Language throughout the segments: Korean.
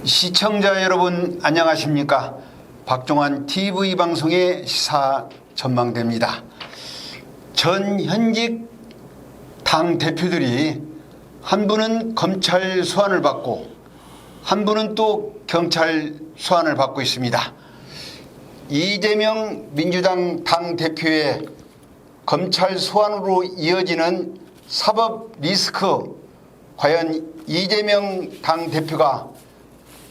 시청자 여러분 안녕하십니까? 박종환 TV 방송의 시사 전망대입니다. 전 현직 당 대표들이 한 분은 검찰 소환을 받고 한 분은 또 경찰 소환을 받고 있습니다. 이재명 민주당 당 대표의 검찰 소환으로 이어지는 사법 리스크, 과연 이재명 당 대표가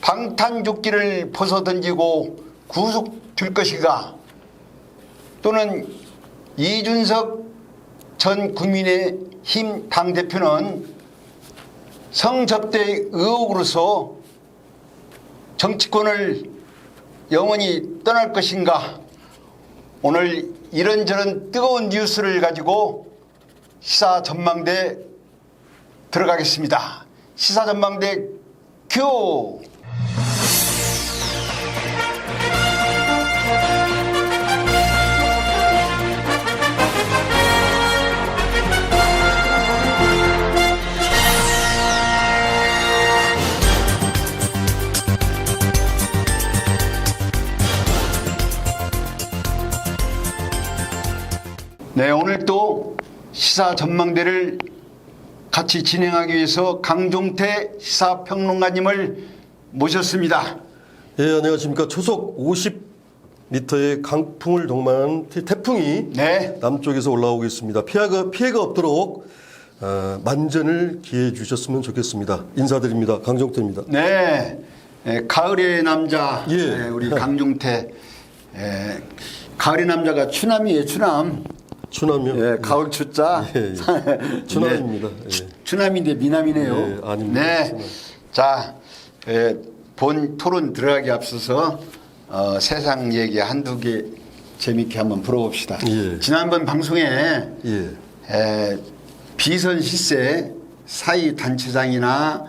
방탄조끼를 벗어던지고 구속될 것인가, 또는 이준석 전 국민의힘 당대표는 성접대 의혹으로서 정치권을 영원히 떠날 것인가. 오늘 이런저런 뜨거운 뉴스를 가지고 시사 전망대 들어가겠습니다. 시사 전망대 큐! 네, 오늘 또 시사 전망대를 같이 진행하기 위해서 강종태 시사평론가님을 모셨습니다. 예, 안녕하십니까. 초속 50m의 강풍을 동반한 태풍이 네. 남쪽에서 올라오고 있습니다. 피해가 없도록 만전을 기해 주셨으면 좋겠습니다. 인사드립니다. 강종태입니다. 네, 가을의 남자, 예. 우리 강종태. 가을의 남자가 추남이에요, 추남. 추남이요? 예, 가을 추자. 예, 예. 추남입니다. 네. 예. 추남인데 미남이네요. 예, 아닙니다. 네. 추남. 자, 본 토론 들어가기 앞서서 세상 얘기 한두 개 재밌게 한번 풀어봅시다. 예. 지난번 방송에 예. 비선 실세 사회 단체장이나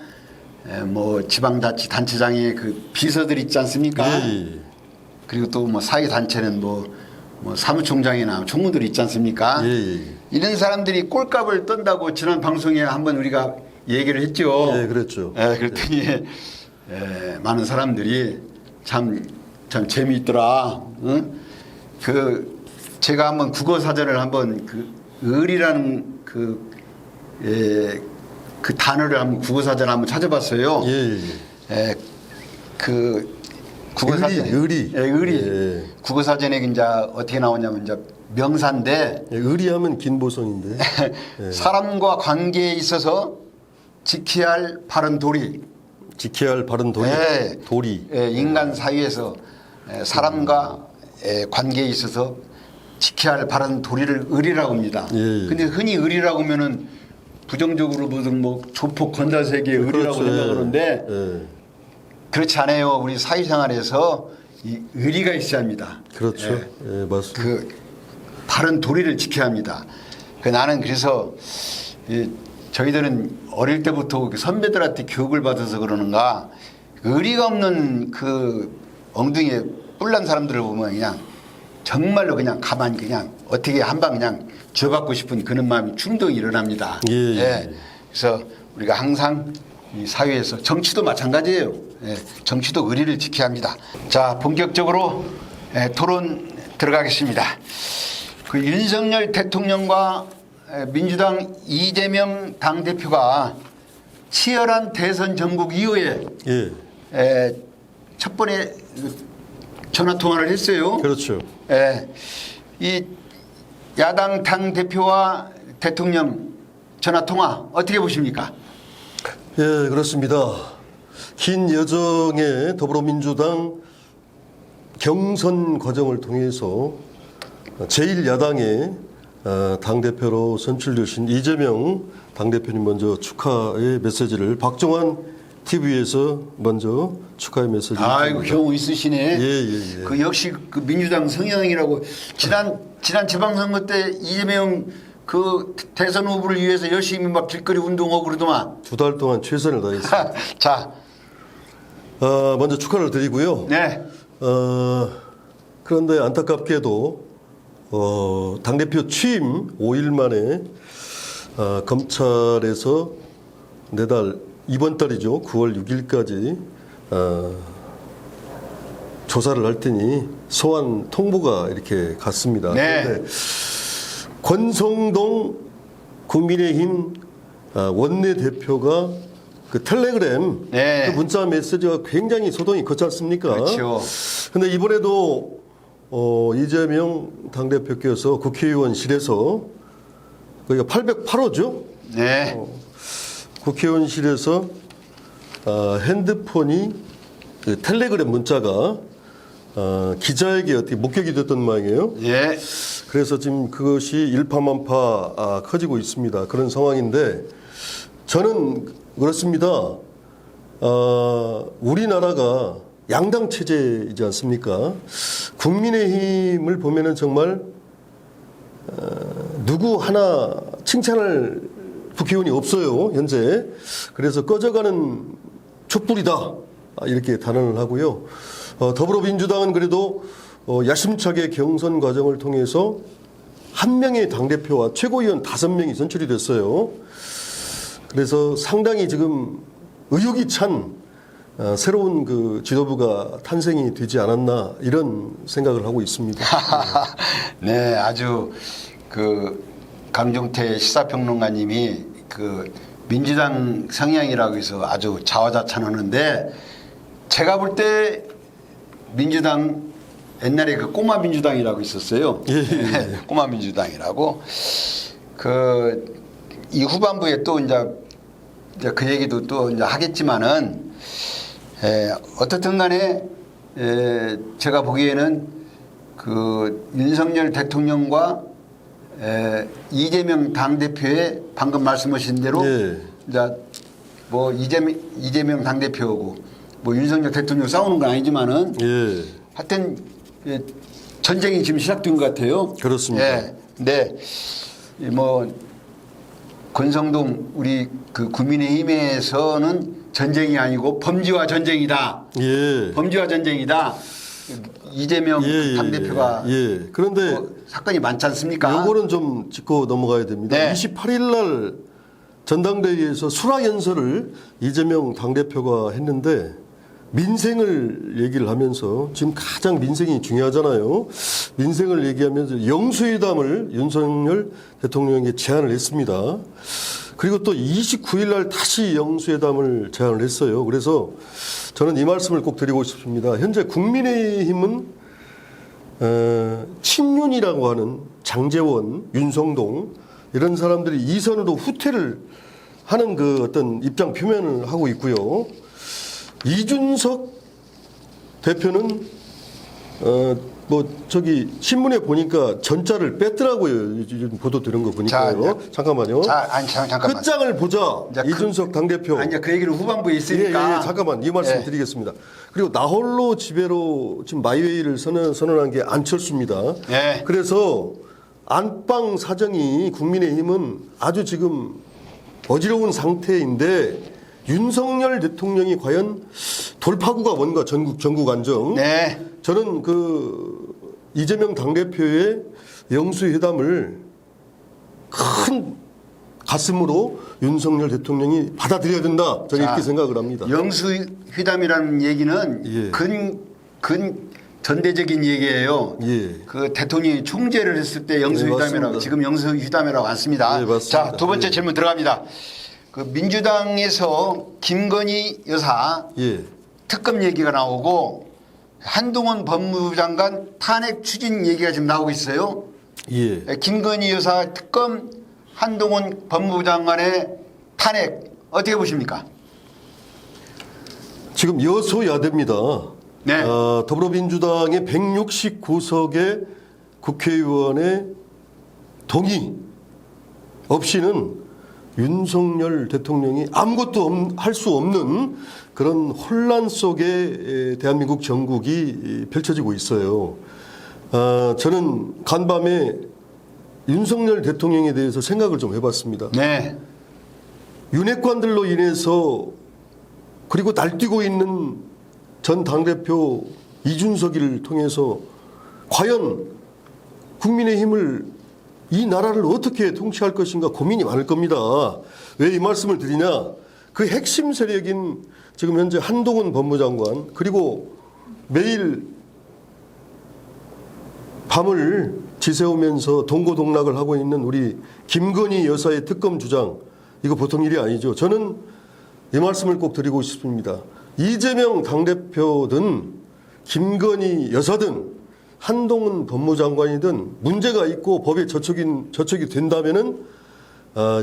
뭐 지방자치 단체장의 그 비서들 있지 않습니까? 예, 예. 그리고 또 뭐 사회 단체는 뭐 사무총장이나 총무들 있지 않습니까? 예, 예. 이런 사람들이 꼴값을 떤다고 지난 방송에 한번 우리가 얘기를 했죠. 예, 그랬죠. 그랬더니 많은 사람들이 참 재미있더라. 응? 제가 한번 국어 사전을 한번 을이라는 그 단어를 한번 국어 사전 한번 찾아봤어요. 예, 예. 국어사전에 의리. 예. 국어사전에 이제 어떻게 나오냐면 이제 명사인데, 예, 의리하면 긴보성인데. 예. 사람과 관계에 있어서 지켜야 할 바른 도리. 지켜야 할 바른 도리. 예. 도리. 인간 사이에서 사람과 관계에 있어서 지켜야 할 바른 도리를 의리라고 합니다. 예, 예. 근데 흔히 의리라고 하면은 부정적으로 보든 뭐 조폭 건달세계의 의리라고 그렇죠. 생각하는데, 예. 그렇지 않아요. 우리 사회생활에서 이 의리가 있어야 합니다. 그렇죠. 예, 맞습니다. 바른 도리를 지켜야 합니다. 나는 그래서 저희들은 어릴 때부터 선배들한테 교육을 받아서 그러는가, 의리가 없는 그 엉덩이에 뿔난 사람들을 보면 그냥 정말로 그냥 가만히 그냥 어떻게 한 방 그냥 쥐어받고 싶은 그런 마음이 충동이 일어납니다. 예. 그래서 우리가 항상 이 사회에서, 정치도 마찬가지예요. 정치도 의리를 지켜야 합니다. 자, 본격적으로 토론 들어가겠습니다. 윤석열 대통령과 민주당 이재명 당대표가 치열한 대선 전국 이후에 예. 첫 번에 전화 통화를 했어요. 그렇죠. 이 야당 당대표와 대통령 전화 통화 어떻게 보십니까? 예, 그렇습니다. 긴 여정의 더불어민주당 경선 과정을 통해서 제1야당의 당대표로 선출되신 이재명 당대표님 먼저 축하의 메시지를 박종환 TV에서 먼저 축하의 메시지를 아이고, 드립니다. 경우 있으시네. 예. 역시 민주당 성향이라고. 지난 지방선거 때 이재명 그 대선 후보를 위해서 열심히 막 길거리 운동하고 그러더만. 2달 동안 최선을 다했습니다. 자, 먼저 축하를 드리고요. 네. 그런데 안타깝게도 당대표 취임 5일 만에 검찰에서 내달 이번 달이죠. 9월 6일까지 조사를 할 때니 소환 통보가 이렇게 갔습니다. 네. 그런데 권성동 국민의힘 원내대표가 그 텔레그램 네. 그 문자 메시지가 굉장히 소동이 컸지 않습니까? 그렇죠. 근데 이번에도 이재명 당대표께서 국회의원실에서 거기가 808호죠? 네. 국회의원실에서 핸드폰이 그 텔레그램 문자가 기자에게 어떻게 목격이 됐던 모양이에요. 예. 그래서 지금 그것이 일파만파 커지고 있습니다. 그런 상황인데 저는 그렇습니다. 우리나라가 양당 체제이지 않습니까? 국민의힘을 보면은 정말 누구 하나 칭찬할 국회의원이 없어요, 현재. 그래서 꺼져가는 촛불이다, 이렇게 단언을 하고요. 더불어민주당은 그래도 야심차게 경선 과정을 통해서 한 명의 당대표와 최고위원 5명이 선출이 됐어요. 그래서 상당히 지금 의욕이 찬 새로운 그 지도부가 탄생이 되지 않았나 이런 생각을 하고 있습니다. 네, 아주 그 강종태 시사평론가님이 그 민주당 성향이라고 해서 아주 자화자찬하는데 제가 볼 때 민주당 옛날에 그 꼬마 민주당이라고 있었어요. 예. 꼬마 민주당이라고 그 이 후반부에 또 이제 그 얘기도 또 이제 하겠지만은 어떻든 간에 제가 보기에는 그 윤석열 대통령과 이재명 당대표의 방금 말씀하신 대로 예. 이제 뭐 이재명 당대표하고 뭐 윤석열 대통령 싸우는 건 아니지만은 예. 하여튼 전쟁이 지금 시작된 것 같아요. 그렇습니다. 예. 근데 뭐 권성동 우리 그 국민의힘에서는 전쟁이 아니고 범죄와 전쟁이다. 예. 범죄와 전쟁이다. 이재명 예, 예, 당대표가 예. 그런데 뭐 사건이 많지 않습니까? 요거는 좀 짚고 넘어가야 됩니다. 네. 28일 날 전당대회에서 수락 연설을 이재명 당대표가 했는데 민생을 얘기를 하면서 지금 가장 민생이 중요하잖아요. 민생을 얘기하면서 영수회담을 윤석열 대통령에게 제안을 했습니다. 그리고 또 29일 날 다시 영수회담을 제안을 했어요. 그래서 저는 이 말씀을 꼭 드리고 싶습니다. 현재 국민의힘은 친윤이라고 하는 장제원, 윤성동 이런 사람들이 이선으로 후퇴를 하는 그 어떤 입장 표명을 하고 있고요. 이준석 대표는 뭐 저기 신문에 보니까 전자를 뺐더라고요. 요즘 보도 들은 거 보니까요. 잠깐만요. 잠깐만. 끝장을 보자. 이제 이준석 당대표. 아니 그 얘기를 후반부에 있으니까. 예, 잠깐만 이 말씀 예. 드리겠습니다. 그리고 나홀로 지배로 지금 마이웨이를 선언한 게 안철수입니다. 예. 그래서 안방 사정이 국민의힘은 아주 지금 어지러운 상태인데 윤석열 대통령이 과연 돌파구가 뭔가 전국 안정. 네. 저는 그 이재명 당대표의 영수회담을 큰 가슴으로 윤석열 대통령이 받아들여야 된다. 저는 이렇게 생각을 합니다. 영수회담이라는 얘기는 예. 근 전대적인 얘기예요. 예. 그 대통령이 총재를 했을 때 영수회담이라고 맞습니다. 지금 영수회담이라고 안 씁니다. 네, 맞습니다. 자, 두 번째 예. 질문 들어갑니다. 그 민주당에서 김건희 여사 예. 특검 얘기가 나오고 한동훈 법무부 장관 탄핵 추진 얘기가 지금 나오고 있어요. 예. 김건희 여사 특검 한동훈 법무부 장관의 탄핵 어떻게 보십니까? 지금 여소야대입니다. 네. 더불어민주당의 169석의 국회의원의 동의 없이는 윤석열 대통령이 아무것도 할 수 없는 그런 혼란 속에 대한민국 정국이 펼쳐지고 있어요. 저는 간밤에 윤석열 대통령에 대해서 생각을 좀 해봤습니다. 네. 윤핵관들로 인해서 그리고 날뛰고 있는 전 당대표 이준석이를 통해서 과연 국민의힘을 이 나라를 어떻게 통치할 것인가 고민이 많을 겁니다. 왜 이 말씀을 드리냐? 그 핵심 세력인 지금 현재 한동훈 법무장관 그리고 매일 밤을 지새우면서 동고동락을 하고 있는 우리 김건희 여사의 특검 주장, 이거 보통 일이 아니죠. 저는 이 말씀을 꼭 드리고 싶습니다. 이재명 당대표든 김건희 여사든 한동훈 법무장관이든 문제가 있고 법에 저촉이 된다면은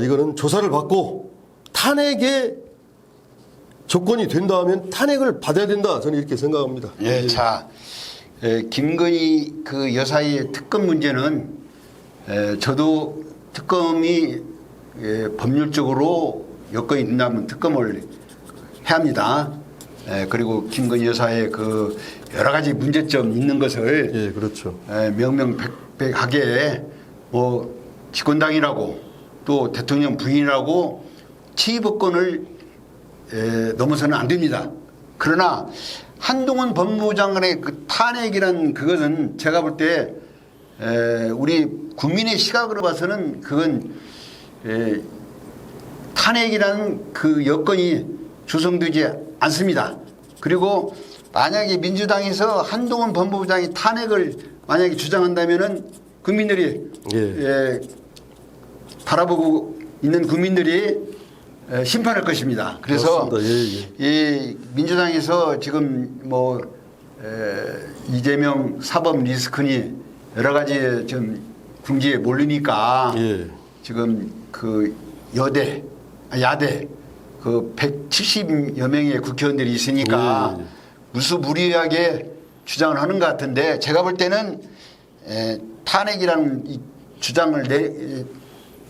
이거는 조사를 받고 탄핵의 조건이 된다면 탄핵을 받아야 된다. 저는 이렇게 생각합니다. 예, 자, 김건희 그 여사의 특검 문제는 저도 특검이 법률적으로 여건이 된다면 특검을 해야 합니다. 그리고 김건희 여사의 그 여러 가지 문제점 있는 것을 예, 그렇죠. 명명백백하게 뭐 집권당이라고 또 대통령 부인이라고 치의법권을 넘어서는 안 됩니다. 그러나 한동훈 법무장관의 그 탄핵이란 그것은 제가 볼 때 우리 국민의 시각으로 봐서는 그건 탄핵이라는 그 여건이 조성되지 않습니다. 그리고 만약에 민주당에서 한동훈 법무부장이 탄핵을 만약에 주장한다면은 국민들이 바라보고 있는 국민들이 심판할 것입니다. 그래서 이 민주당에서 지금 뭐 이재명 사법 리스크니 여러 가지 좀 궁지에 몰리니까 지금 그 야대 그 170여 명의 국회의원들이 있으니까 무수무리하게 주장을 하는 것 같은데 제가 볼 때는 탄핵이라는 이 주장을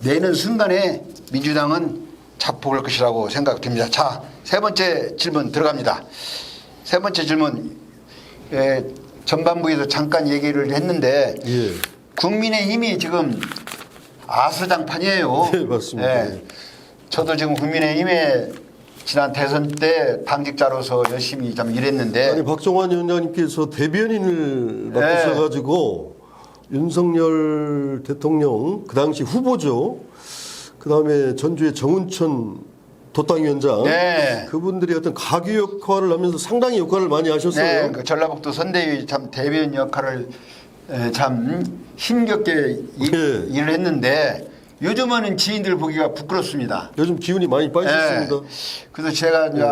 내는 순간에 민주당은 자폭할 것이라고 생각됩니다. 자, 세 번째 질문 들어갑니다. 세 번째 질문 전반부에서 잠깐 얘기를 했는데 국민의힘이 지금 아수장판이에요. 네, 맞습니다. 저도 지금 국민의힘에 지난 대선 때 당직자로서 열심히 좀 일했는데 아니 박종환 위원장님께서 대변인을 맡으셔가지고 윤석열 대통령 그 당시 후보죠. 그 다음에 전주의 정운천 도당위원장 그분들이 어떤 가교 역할을 하면서 상당히 역할을 많이 하셨어요. 네, 그 전라북도 선대위 참 대변인 역할을 참 힘겹게 일을 했는데 요즘은 지인들 보기가 부끄럽습니다. 요즘 기운이 많이 빠졌습니다. 그래서 제가 이제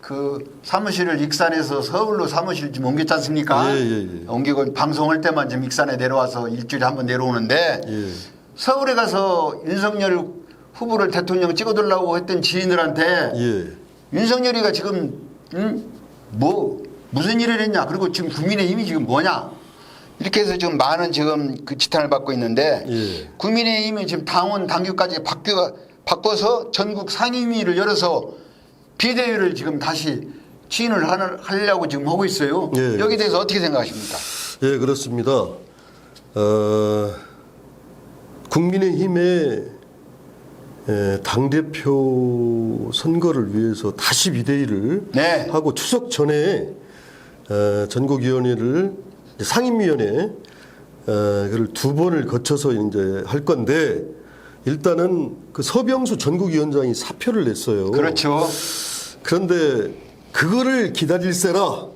그 사무실을 익산에서 서울로 사무실 좀 옮겼지 않습니까? 옮기고 방송할 때만 좀 익산에 내려와서 일주일에 한 번 내려오는데 서울에 가서 윤석열 후보를 대통령 찍어달라고 했던 지인들한테 윤석열이가 지금 뭐 무슨 일을 했냐 그리고 지금 국민의힘이 지금 뭐냐 이렇게 해서 지금 많은 지금 그 지탄을 받고 있는데 국민의힘이 지금 당원 당규까지 바꿔서 전국 상임위를 열어서 비대위를 지금 다시 추인을 하려고 지금 하고 있어요. 여기에 대해서 어떻게 생각하십니까? 예, 그렇습니다. 국민의힘의 당대표 선거를 위해서 다시 비대위를 하고 추석 전에 전국위원회를 상임위원회 그걸 2번을 거쳐서 이제 할 건데 일단은 그 서병수 전국위원장이 사표를 냈어요. 그렇죠. 그런데 그거를 기다릴세라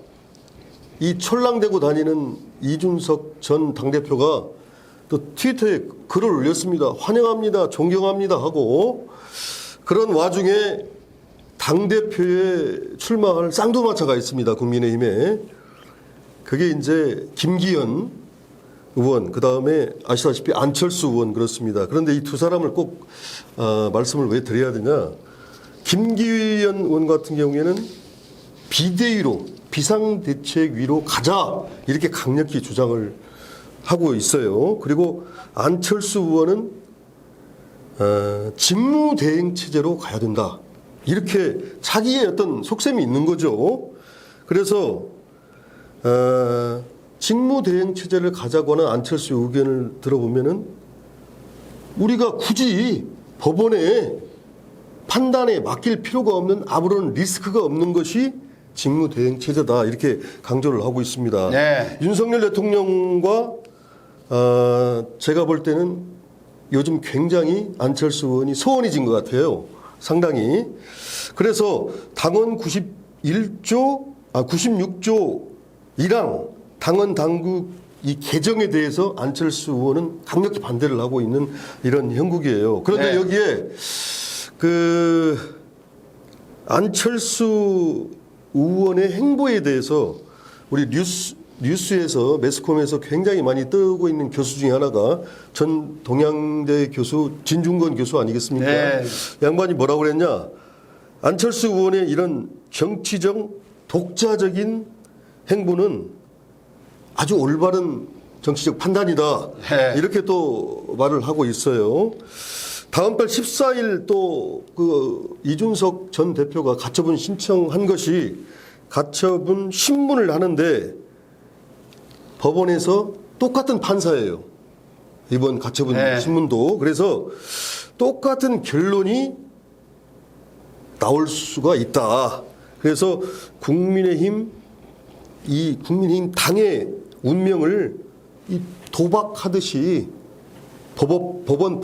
이 촐랑대고 다니는 이준석 전 당대표가 또 트위터에 글을 올렸습니다. 환영합니다. 존경합니다 하고 그런 와중에 당대표에 출마할 쌍두마차가 있습니다. 국민의힘에. 그게 이제 김기현 의원, 그 다음에 아시다시피 안철수 의원 그렇습니다. 그런데 이 두 사람을 꼭 말씀을 왜 드려야 되냐. 김기현 의원 같은 경우에는 비대위로 비상대책위로 가자 이렇게 강력히 주장을 하고 있어요. 그리고 안철수 의원은 직무대행체제로 가야 된다. 이렇게 자기의 어떤 속셈이 있는 거죠. 그래서 직무대행체제를 가자고 하는 안철수 의견을 들어보면은 우리가 굳이 법원의 판단에 맡길 필요가 없는 아무런 리스크가 없는 것이 직무대행체제다 이렇게 강조를 하고 있습니다. 윤석열 대통령과 제가 볼 때는 요즘 굉장히 안철수 의원이 소원해진 것 같아요. 상당히. 그래서 당헌 96조 1항 당헌 당국 이 개정에 대해서 안철수 의원은 강력히 반대를 하고 있는 이런 형국이에요. 그런데 네. 여기에 그 안철수 의원의 행보에 대해서 우리 뉴스에서 매스컴에서 굉장히 많이 뜨고 있는 교수 중에 하나가 전 동양대 교수 진중권 교수 아니겠습니까? 네. 양반이 뭐라고 그랬냐? 안철수 의원의 이런 정치적 독자적인 행보는 아주 올바른 정치적 판단이다. 네. 이렇게 또 말을 하고 있어요. 다음 달 14일 또 그 이준석 전 대표가 가처분 신청한 것이 가처분 신문을 하는데 법원에서 똑같은 판사예요. 이번 가처분 네. 신문도. 그래서 똑같은 결론이 나올 수가 있다. 그래서 국민의힘 당의 운명을 이 도박하듯이 법원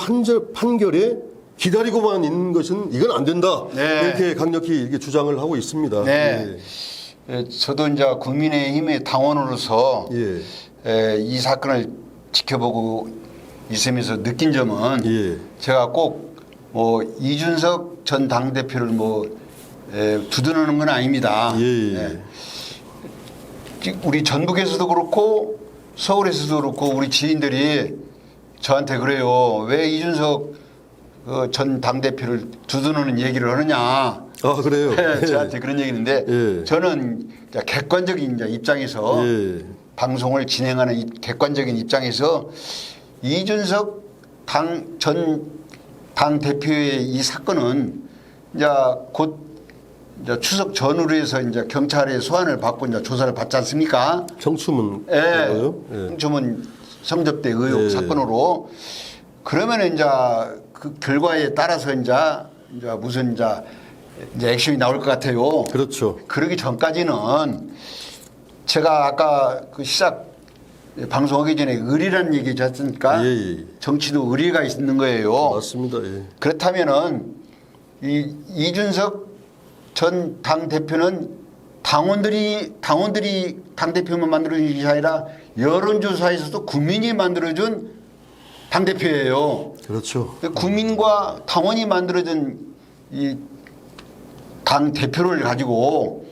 판결에 기다리고만 있는 것은 이건 안 된다. 네. 이렇게 강력히 이렇게 주장을 하고 있습니다. 네. 저도 이제 국민의힘의 당원으로서 예. 이 사건을 지켜보고 있으면서 느낀 점은 예. 제가 꼭 이준석 전 당대표를 두둔하는 건 아닙니다. 예. 우리 전북에서도 그렇고 서울에서도 그렇고 우리 지인들이 저한테 그래요. 왜 이준석 전 당대표를 두둔하는 얘기를 하느냐. 아, 그래요? 네, 저한테 그런 얘기인데 예. 저는 이제 객관적인 이제 입장에서 예. 방송을 진행하는 이 객관적인 입장에서 이준석 전 당대표의 이 사건은 이제 곧 이제 추석 전후로 해서 이제 경찰의 소환을 받고 이제 조사를 받지 않습니까? 정추문. 예. 예. 주문 성접대 의혹 예. 사건으로 그러면 이제 그 결과에 따라서 이제 무슨 이제 액션이 나올 것 같아요. 그렇죠. 그러기 전까지는 제가 아까 그 시작 방송하기 전에 의리라는 얘기 했지 않습니까? 예. 정치도 의리가 있는 거예요. 맞습니다. 예. 그렇다면은 이준석 전 당대표는 당원들이 당대표만 만들어준 것이 아니라 여론조사에서도 국민이 만들어준 당대표예요. 그렇죠. 국민과 당원이 만들어준 이 당대표를 가지고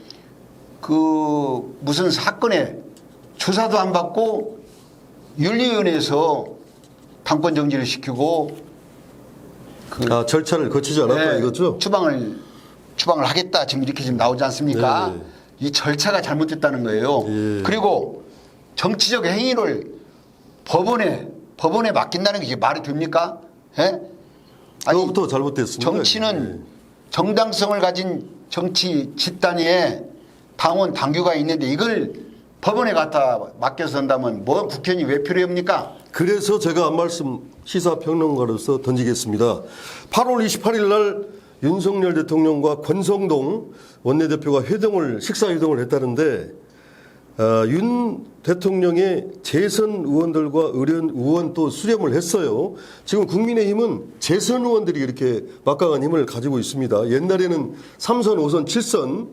그 무슨 사건에 조사도 안 받고 윤리위원회에서 당권 정지를 시키고 절차를 거치지 않았다 네, 이거죠? 추방을 하겠다 지금 이렇게 지금 나오지 않습니까? 네. 이 절차가 잘못됐다는 거예요. 예. 그리고 정치적 행위를 법원에 맡긴다는 게 이게 말이 됩니까? 예? 아니 그것부터 잘못됐습니다. 정치는 예. 정당성을 가진 정치 집단에 당원 당규가 있는데 이걸 법원에 갖다 맡겨서 한다면 뭐 국회의원이 왜 필요합니까? 그래서 제가 한 말씀 시사평론가로서 던지겠습니다. 8월 28일 날 윤석열 대통령과 권성동 원내대표가 식사 회동을 했다는데 윤 대통령의 재선 의원들과 의원 또 수렴을 했어요. 지금 국민의힘은 재선 의원들이 이렇게 막강한 힘을 가지고 있습니다. 옛날에는 3선, 5선, 7선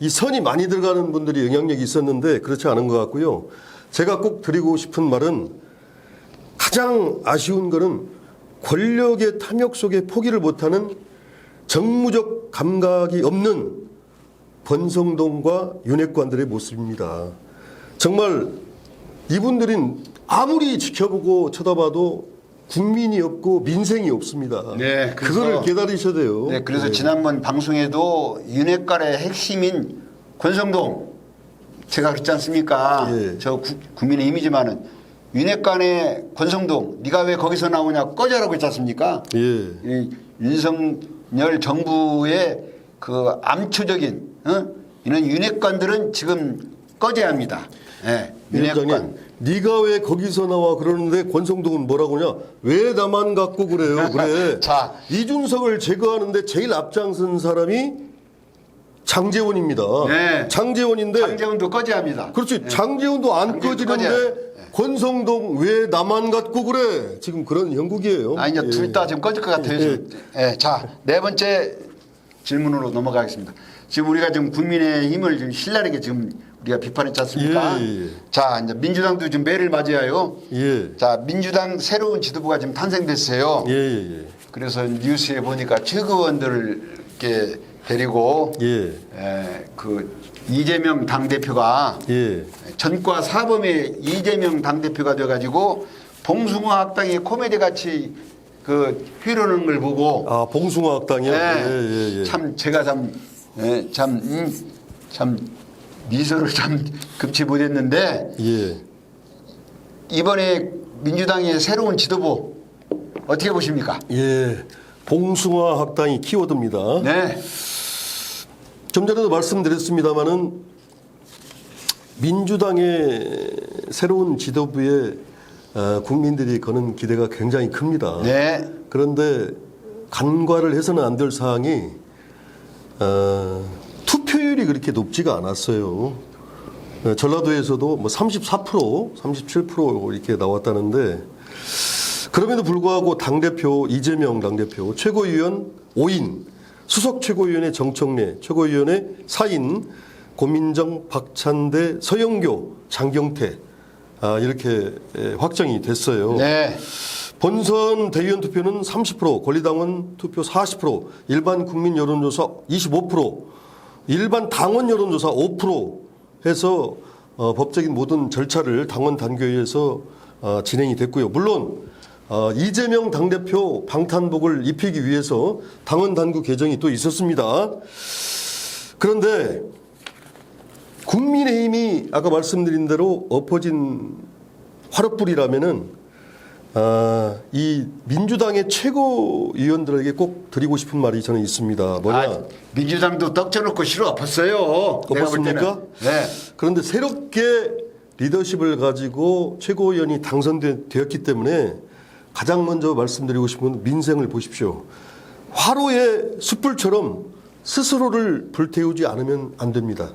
이 선이 많이 들어가는 분들이 영향력이 있었는데 그렇지 않은 것 같고요. 제가 꼭 드리고 싶은 말은 가장 아쉬운 거는 권력의 탐욕 속에 포기를 못하는 정무적 감각이 없는 권성동과 윤핵관들의 모습입니다. 정말 이분들은 아무리 지켜보고 쳐다봐도 국민이 없고 민생이 없습니다. 네, 그거를 깨달으셔야 돼요. 네, 그래서 지난번 방송에도 윤핵관의 핵심인 권성동 제가 그랬지 않습니까? 예. 저 국민의힘이지만은 윤핵관의 권성동 네가 왜 거기서 나오냐 꺼져라고 했지 않습니까? 예. 이 윤석열 정부의 그 암초적인 이런 윤핵관들은 지금 꺼져야 합니다. 예, 윤핵관. 위원장님, 네가 왜 거기서 나와 그러는데 권성동은 뭐라고 하냐? 왜 나만 갖고 그래요? 그래. 자. 이준석을 제거하는데 제일 앞장선 사람이 장제원입니다. 네. 장제원인데 장제원도 꺼져야 합니다. 그렇지. 장제원도 안 장제원도 꺼지는데 꺼져야 권성동 왜 나만 갖고 그래? 지금 그런 형국이에요. 이제 둘 다 지금 꺼질 것 같아요. 자, 네 번째 질문으로 넘어가겠습니다. 지금 우리가 지금 국민의힘을 지금 신랄하게 지금 우리가 비판했지 않습니까? 예. 자, 이제 민주당도 지금 매를 맞이하여 예. 자, 민주당 새로운 지도부가 지금 탄생됐어요. 예. 그래서 뉴스에 보니까 최고위원들을 이렇게 데리고 예. 그 이재명 당대표가 예. 전과 사범의 이재명 당대표가 돼가지고 봉숭아 학당이 코미디 같이 그 휘르는 걸 보고 아, 봉숭아 학당이요? 예. 참 제가 참 미소를 참 금치 못했는데 예. 이번에 민주당의 새로운 지도부 어떻게 보십니까? 예. 봉숭아 학당이 키워드입니다. 네. 좀 전에도 말씀드렸습니다마는 민주당의 새로운 지도부에 국민들이 거는 기대가 굉장히 큽니다. 네. 그런데 간과를 해서는 안 될 사항이 투표율이 그렇게 높지가 않았어요. 전라도에서도 뭐 34%, 37% 이렇게 나왔다는데 그럼에도 불구하고 당대표 이재명 당대표, 최고위원 5인, 수석 최고위원회 정청래, 최고위원회 4인, 고민정, 박찬대, 서영교, 장경태 이렇게 확정이 됐어요. 네. 본선 대의원 투표는 30%, 권리당원 투표 40%, 일반 국민 여론조사 25%, 일반 당원 여론조사 5% 해서 법적인 모든 절차를 당원 단계에서 진행이 됐고요. 물론 이재명 당대표 방탄복을 입히기 위해서 당원 단구 개정이 또 있었습니다. 그런데 국민의힘이 아까 말씀드린 대로 엎어진 화롯불이라면은 이 민주당의 최고위원들에게 꼭 드리고 싶은 말이 저는 있습니다. 뭐냐? 민주당도 떡져놓고 싫어 엎었어요. 내가 볼 때는. 엎었습니까? 네. 그런데 새롭게 리더십을 가지고 최고위원이 당선되었기 때문에 가장 먼저 말씀드리고 싶은 건 민생을 보십시오. 화로의 숯불처럼 스스로를 불태우지 않으면 안 됩니다.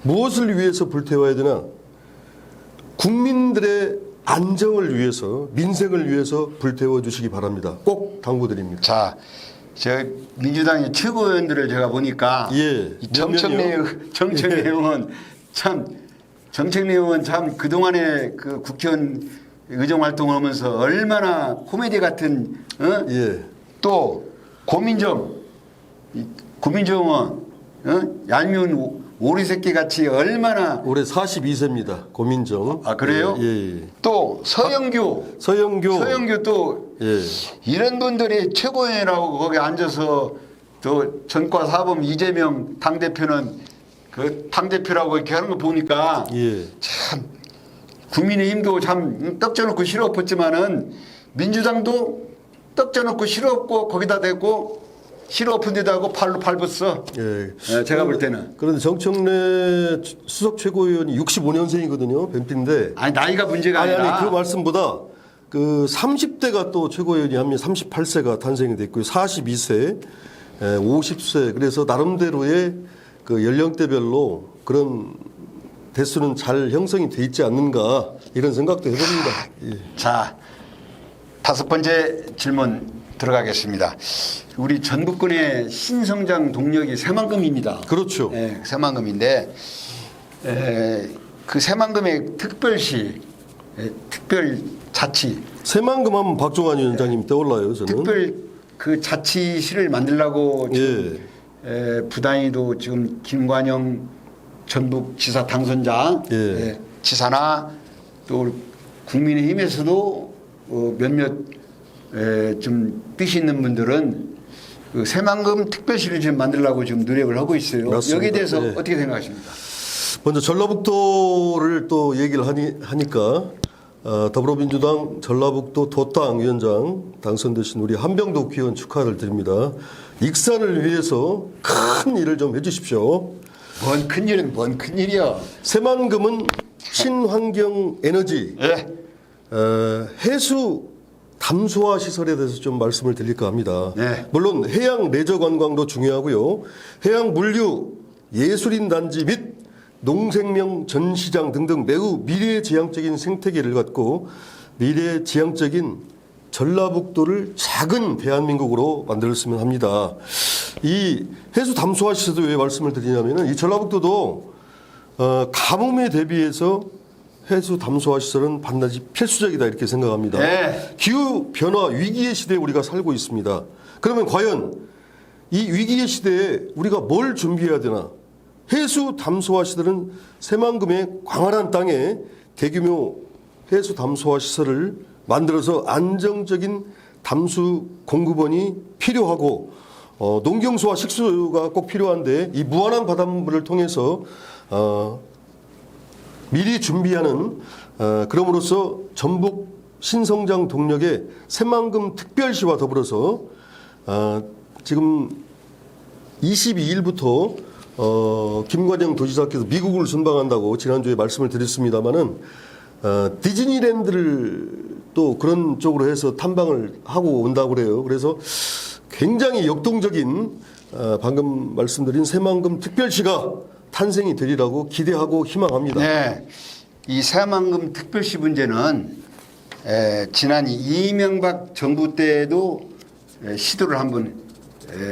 무엇을 위해서 불태워야 되나? 국민들의 안정을 위해서, 민생을 위해서 불태워 주시기 바랍니다. 꼭 당부드립니다. 자, 저 민주당의 최고위원들을 제가 보니까 예, 정청래 의원 참 정청래 의원 참 그동안에 그 국회의원 의정 활동을 하면서 얼마나 코미디 같은 예. 또 고민정 의원 얄미운 오리 새끼 같이 얼마나 올해 42세입니다. 고민정. 아 그래요? 예. 또 서영교 또 예. 이런 분들이 최고위원이라고 거기 앉아서 또 전과 사범 이재명 당대표는 그 당대표라고 이렇게 하는 거 보니까 예. 참 국민의힘도 참 떡져놓고 싫어 엎었지만은 민주당도 떡져놓고 싫어 엎고 거기다 대고 싫어 엎은 데다 하고 팔로 밟았어. 예. 제가 볼 때는. 그런데 정청래 수석 최고위원이 65년생이거든요. 뱀피인데. 아니 나이가 문제가 아니라. 그 말씀보다 그 30대가 또 최고위원이 한 명 38세가 탄생이 됐고요. 42세, 50세. 그래서 나름대로의 그 연령대별로 그런 대수는 잘 형성이 돼 있지 않는가 이런 생각도 해봅니다. 예. 자, 5번째 질문 들어가겠습니다. 우리 전북권의 신성장 동력이 새만금입니다. 그렇죠. 예, 새만금인데 그 새만금의 특별시, 특별자치, 새만금하면 박종환 위원장님 떠올라요. 저는. 특별 그 자치시를 만들라고 지금 예. 부단위도 지금 김관영 전북지사 당선자 예. 지사나 또 국민의힘에서도 몇몇 좀 뜻이 있는 분들은 그 새만금 특별시를 지금 만들려고 지금 노력을 하고 있어요. 맞습니다. 여기에 대해서 예. 어떻게 생각하십니까? 먼저 전라북도를 또 얘기를 하니까 더불어민주당 전라북도 도당 위원장 당선되신 우리 한병도 국회의원 축하를 드립니다. 익산을 위해서 큰 일을 좀 해주십시오. 뭔 큰일은 뭔 큰일이야. 새만금은 친환경 에너지, 예. 해수 담소화 시설에 대해서 좀 말씀을 드릴까 합니다. 네. 물론 해양 레저 관광도 중요하고요. 해양 물류, 예술인 단지 및 농생명 전시장 등등 매우 미래지향적인 생태계를 갖고 미래지향적인 전라북도를 작은 대한민국으로 만들었으면 합니다. 이 해수 담소화 시설도 왜 말씀을 드리냐면은 이 전라북도도 가뭄에 대비해서 해수 담소화 시설은 반드시 필수적이다 이렇게 생각합니다. 네. 기후 변화 위기의 시대에 우리가 살고 있습니다. 그러면 과연 이 위기의 시대에 우리가 뭘 준비해야 되나? 해수 담소화 시설은 새만금의 광활한 땅에 대규모 해수 담소화 시설을 만들어서 안정적인 담수 공급원이 필요하고 농경수와 식수가 꼭 필요한데 이 무한한 바닷물을 통해서 미리 준비하는 그럼으로써 전북 신성장 동력의 새만금 특별시와 더불어서 지금 22일부터 김관영 도지사께서 미국을 순방한다고 지난주에 말씀을 드렸습니다마는 디즈니랜드를 또 그런 쪽으로 해서 탐방을 하고 온다고 그래요. 그래서 굉장히 역동적인 방금 말씀드린 새만금 특별시가 탄생이 되리라고 기대하고 희망합니다. 네. 이 새만금 특별시 문제는 지난 이명박 정부 때도 시도를 한번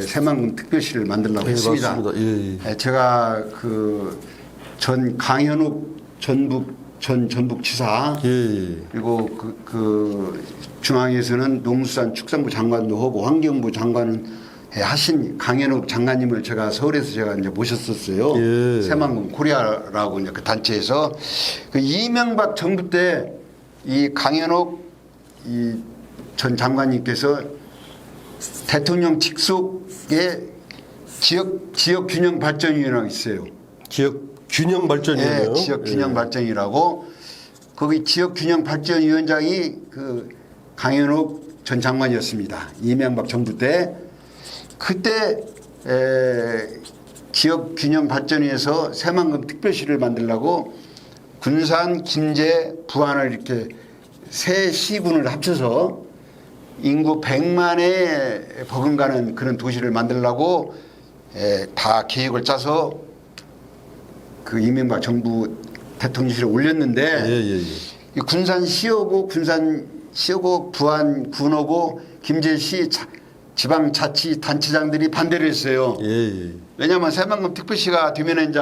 새만금 특별시를 만들려고 했습니다. 맞습니다. 예. 제가 그 전 강현욱 전북지사 그리고 그 중앙에서는 농수산축산부 장관도 하고 환경부 장관은 하신 강현욱 장관님을 제가 서울에서 제가 이제 모셨었어요. 예. 새만금 코리아라고 이제 그 단체에서 그 이명박 정부 때 이 강현욱 전 장관님께서 대통령 직속의 지역 균형 발전위원회가 있어요. 지역 균형 발전이에요. 네, 지역 균형 발전이라고 거기 지역 균형 발전위원장이 그 강현욱 전 장관이었습니다. 이명박 정부 때 그때 지역 균형 발전위에서 새만금 특별시를 만들려고 군산, 김제, 부안을 이렇게 세 시군을 합쳐서 인구 100만에 버금가는 그런 도시를 만들려고 다 계획을 짜서 그 이명박 정부 대통령실에 올렸는데 이 군산시하고 부안 군하고 김제시 지방자치단체장들이 반대를 했어요. 왜냐하면 새만금 특별시가 되면은 이제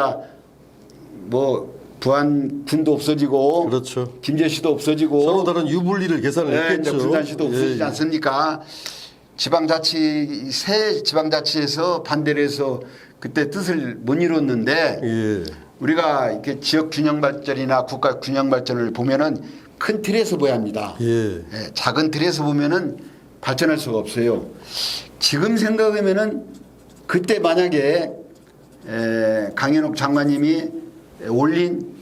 뭐 부안 군도 없어지고, 그렇죠. 김제시도 없어지고, 서로 다른 유불리를 계산을 했겠죠. 군산시도 없어지지 않습니까? 새 지방자치에서 반대를 해서 그때 뜻을 못 이뤘는데 우리가 이렇게 지역 균형 발전이나 국가 균형 발전을 보면은 큰 틀에서 봐야 합니다. 작은 틀에서 보면은 발전할 수가 없어요. 지금 생각하면은 그때 만약에 강현욱 장관님이 올린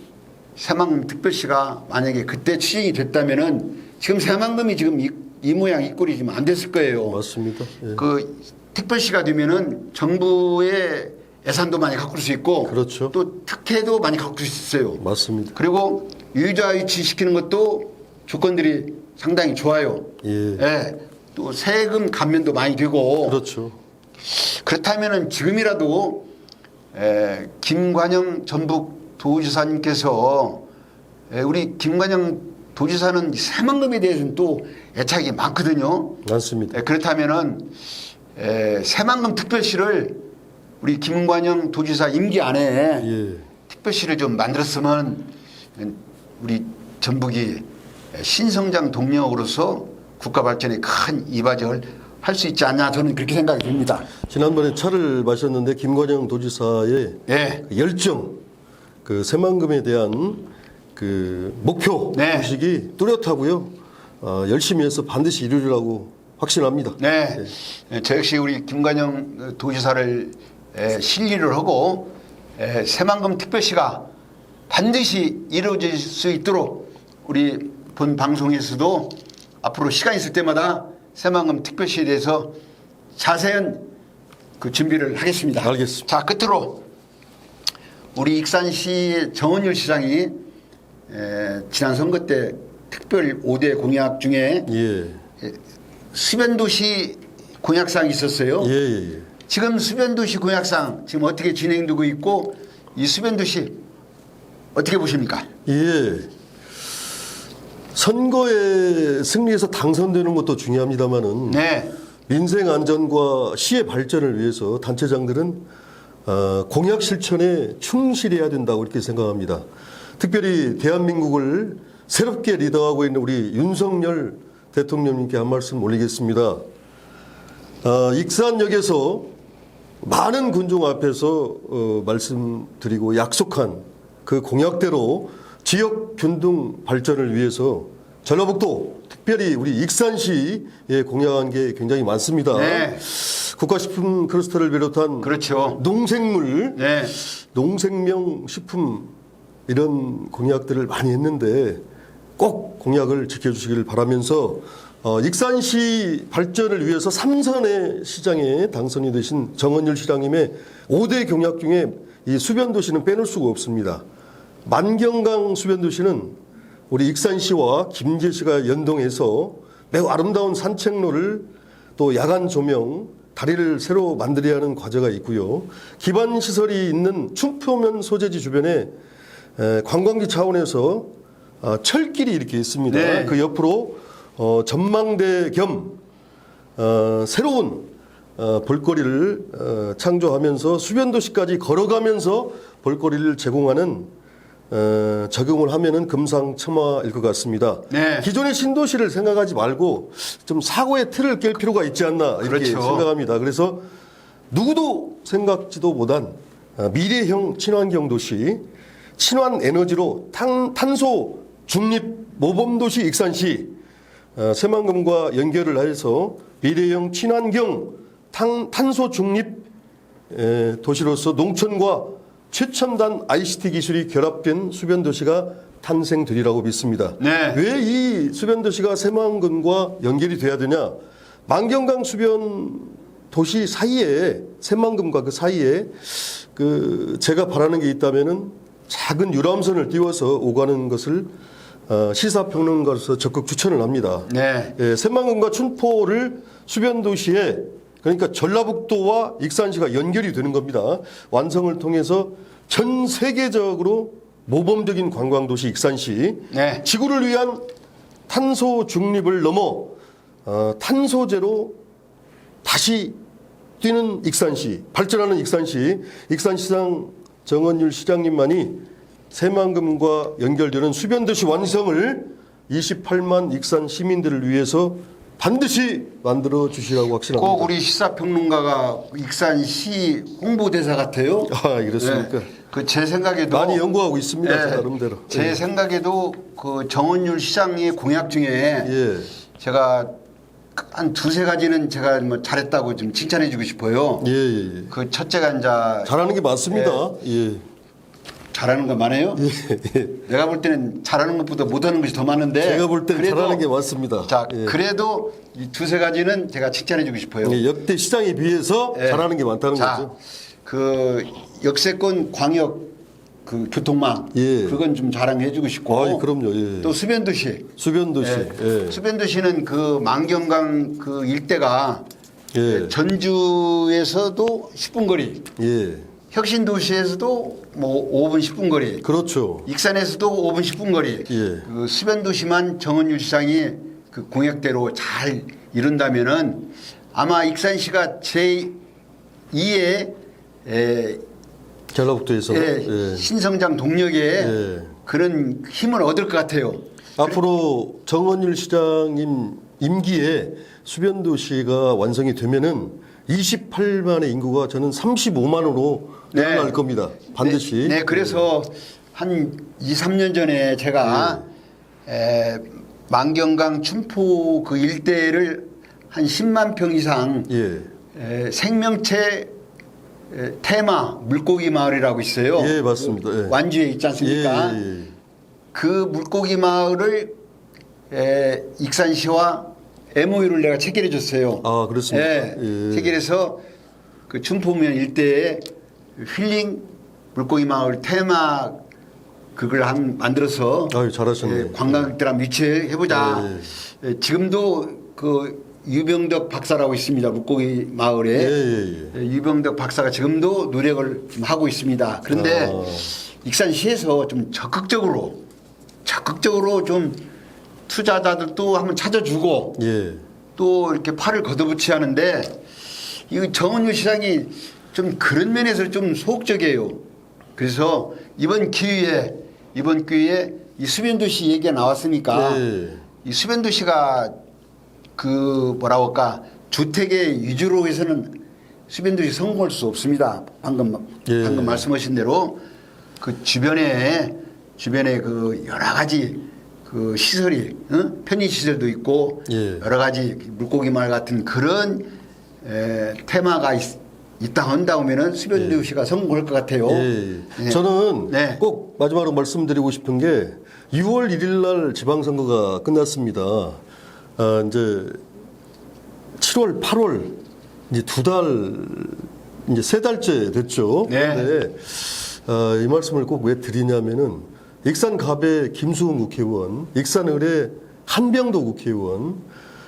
새만금 특별시가 만약에 그때 추진이 됐다면은 지금 새만금이 지금 이 모양 이 꼴이 지금 안 됐을 거예요. 맞습니다. 그 특별시가 되면은 정부의 예산도 많이 가꿀 수 있고, 그렇죠. 또 특혜도 많이 가꿀 수 있어요. 맞습니다. 그리고 유자유치 시키는 것도 조건들이 상당히 좋아요. 또 세금 감면도 많이 되고. 그렇죠. 그렇다면은 지금이라도 김관영 전북 도지사님께서 우리 김관영 도지사는 새만금에 대해서는 또 애착이 많거든요. 많습니다. 그렇다면은 새만금 특별시를 우리 김관영 도지사 임기 안에 특별시를 좀 만들었으면 우리 전북이 신성장 동력으로서 국가 발전에 큰 이바지를 할 수 있지 않냐 저는 그렇게 생각이 듭니다. 지난번에 차를 마셨는데 김관영 도지사의 그 열정, 그 새만금에 대한 그 목표 의식이 뚜렷하고요. 열심히 해서 반드시 이루리라고 확신합니다. 저 역시 우리 김관영 도지사를 신뢰를 하고 새만금 특별시가 반드시 이루어질 수 있도록 우리 본 방송에서도 앞으로 시간 있을 때마다 새만금 특별시에 대해서 자세한 그 준비를 하겠습니다. 알겠습니다. 자, 끝으로 우리 익산시 정원율 시장이 지난 선거 때 특별 5대 공약 중에 수변도시 공약상이 있었어요. 지금 수변도시 공약상 지금 어떻게 진행되고 있고 이 수변도시 어떻게 보십니까? 선거에 승리해서 당선되는 것도 중요합니다만은 민생 안전과 시의 발전을 위해서 단체장들은 공약 실천에 충실해야 된다고 이렇게 생각합니다. 특별히 대한민국을 새롭게 리더하고 있는 우리 윤석열 대통령님께 한 말씀 올리겠습니다. 익산역에서 많은 군중 앞에서 말씀드리고 약속한 그 공약대로 지역 균등 발전을 위해서 전라북도 특별히 우리 익산시에 공약한 게 굉장히 많습니다. 네. 국가식품 클러스터를 비롯한 그렇죠. 농생물, 네. 농생명 식품 이런 공약들을 많이 했는데 꼭 공약을 지켜주시기를 바라면서 익산시 발전을 위해서 삼선의 시장에 당선이 되신 정원율 시장님의 5대 공약 중에 이 수변도시는 빼놓을 수가 없습니다. 만경강 수변도시는 우리 익산시와 김제시가 연동해서 매우 아름다운 산책로를 또 야간 조명, 다리를 새로 만들어야 하는 과제가 있고요. 기반 시설이 있는 춘표면 소재지 주변에 관광지 차원에서 철길이 이렇게 있습니다. 네. 그 옆으로 전망대 겸 새로운 볼거리를 창조하면서 수변도시까지 걸어가면서 볼거리를 제공하는 적용을 하면은 금상첨화일 것 같습니다. 네. 기존의 신도시를 생각하지 말고 좀 사고의 틀을 깰 필요가 있지 않나 이렇게 그렇죠. 생각합니다. 그래서 누구도 생각지도 못한 미래형 친환경 도시, 친환 에너지로 탄소 중립 모범도시 익산시 새만금과 연결을 해서 미래형 친환경 탄소 중립 도시로서 농촌과 최첨단 ICT 기술이 결합된 수변도시가 탄생되리라고 믿습니다. 네. 왜 이 수변도시가 새만금과 연결이 돼야 되냐? 만경강 수변 도시 사이에 새만금과 그 사이에 제가 바라는 게 있다면은 작은 유람선을 띄워서 오가는 것을 시사평론가로서 적극 추천을 합니다. 네. 예, 새만금과 춘포를 수변도시에 그러니까 전라북도와 익산시가 연결이 되는 겁니다. 완성을 통해서 전 세계적으로 모범적인 관광도시 익산시, 네. 지구를 위한 탄소 중립을 넘어 탄소제로 다시 뛰는 익산시, 발전하는 익산시, 익산시장 정원율 시장님만이 새만금과 연결되는 수변도시 완성을 28만 익산 시민들을 위해서 반드시 만들어 주시라고 확신합니다. 꼭 우리 시사평론가가 익산시 홍보대사 같아요. 아, 이렇습니까? 제 생각에도 많이 연구하고 있습니다. 네, 제 나름대로. 제 예. 생각에도 그 정원율 시장의 공약 중에 예. 제가 한 두세 가지는 제가 뭐 잘했다고 좀 칭찬해주고 싶어요. 예, 예, 예. 그 첫째가 이제 잘하는 게 맞습니다. 예. 잘하는 거 많아요. 내가 볼 때는 잘하는 것보다 못하는 것이 더 많은데. 제가 볼 때는 그래도 잘하는 게 맞습니다. 자, 예. 그래도 이 두세 가지는 제가 칭찬해주고 싶어요. 예, 역대 시장에 비해서 예. 잘하는 게 많다는 자, 거죠. 그 역세권 광역 그 교통망 예. 그건 좀 자랑해주고 싶고. 아이, 그럼요. 예. 또 수변도시. 수변도시. 예. 수변도시는 그 만경강 그 일대가 예. 전주에서도 10분 거리, 예. 혁신도시에서도 뭐 5분 10분 거리, 그렇죠. 익산에서도 5분 10분 거리. 예. 그 수변도시만 정원율 시장이 그 공약대로 잘 이룬다면은 아마 익산시가 제2의 전라북도에서 예. 신성장 동력에 예. 그런 힘을 얻을 것 같아요. 앞으로 정원율 시장님 임기에 수변도시가 완성이 되면은 28만의 인구가 저는 35만으로 늘어날 겁니다. 반드시. 네, 그래서 한 2, 3년 전에 제가 만경강 춘포 그 일대를 한 10만 평 이상 예. 생명체 테마 물고기 마을이라고 있어요. 예, 맞습니다. 그 예. 완주에 있지 않습니까? 예, 예, 예. 그 물고기 마을을 익산시와 MOU를 내가 체결해 줬어요. 아, 그렇습니까? 예, 예. 체결해서 그 춘포면 일대에 힐링 물고기 마을 테마 그걸 만들어서 아유, 잘하셨네요. 관광객들한테 유치해보자. 지금도 그 유병덕 박사라고 있습니다. 물고기 마을에. 예. 유병덕 박사가 지금도 노력을 좀 하고 있습니다. 그런데 익산시에서 좀 적극적으로 좀 투자자들도 한번 찾아주고 예. 또 이렇게 팔을 걷어붙여야 하는데 이 정은유 시장이 좀 그런 면에서 좀 소극적이에요. 그래서 이번 기회에 이 수변도시 얘기가 나왔으니까 네. 이 수변도시가 그 뭐라고 할까 주택의 위주로 해서는 수변도시 성공할 수 없습니다. 방금 말씀하신 대로 그 주변에 그 여러 가지 그 시설이 편의 시설도 있고 예. 여러 가지 물고기 마을 같은 그런 테마가 있다 한다 하면은 수변도시가 성공할 것 같아요. 예. 네. 저는 네. 꼭 마지막으로 말씀드리고 싶은 게 6월 1일 날 지방선거가 끝났습니다. 이제 7월, 8월 이제 이제 3달째 됐죠. 네. 근데, 이 말씀을 꼭 왜 드리냐면은 익산갑의 김수흥 국회의원, 익산을의 한병도 국회의원,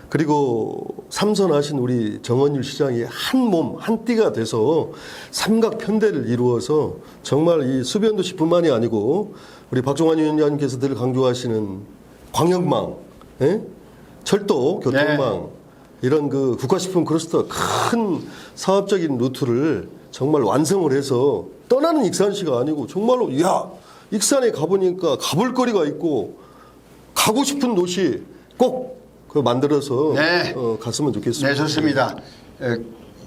그리고 삼선하신 우리 정원율 시장이 한 몸, 한 띠가 돼서 삼각 편대를 이루어서 정말 이 수변도시뿐만이 아니고 우리 박종환 위원장께서 늘 강조하시는 광역망, 예? 철도, 교통망, 이런 그 국가식품 클러스터 큰 사업적인 루트를 정말 완성을 해서 떠나는 익산시가 아니고 정말로 야 익산에 가보니까 가볼 거리가 있고 가고 싶은 도시 꼭 그 만들어서 네. 갔으면 좋겠습니다. 네, 좋습니다.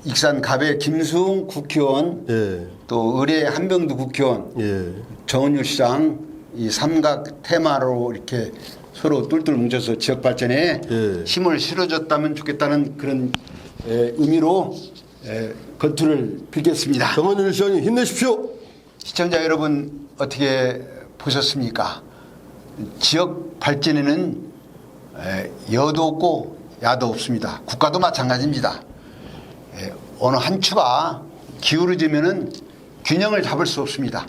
익산 갑의 김수흥 국회의원, 예. 또 의뢰 한병도 국회의원, 예. 정은유 시장 이 삼각 테마로 이렇게 서로 똘똘 뭉쳐서 지역 발전에 예. 힘을 실어줬다면 좋겠다는 그런 의미로 건투를 빌겠습니다. 정원율 시장님 힘내십시오. 시청자 여러분 어떻게 보셨습니까? 지역 발전에는 여도 없고 야도 없습니다. 국가도 마찬가지입니다. 어느 한 추가 기울어지면은 균형을 잡을 수 없습니다.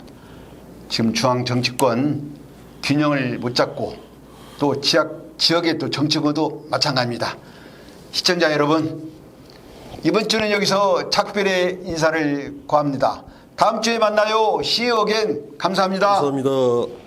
지금 중앙 정치권 균형을 못 잡고 또 지역의 또 정치권도 마찬가지입니다. 시청자 여러분, 이번 주는 여기서 작별의 인사를 고합니다. 다음 주에 만나요. See you again. 감사합니다. 감사합니다.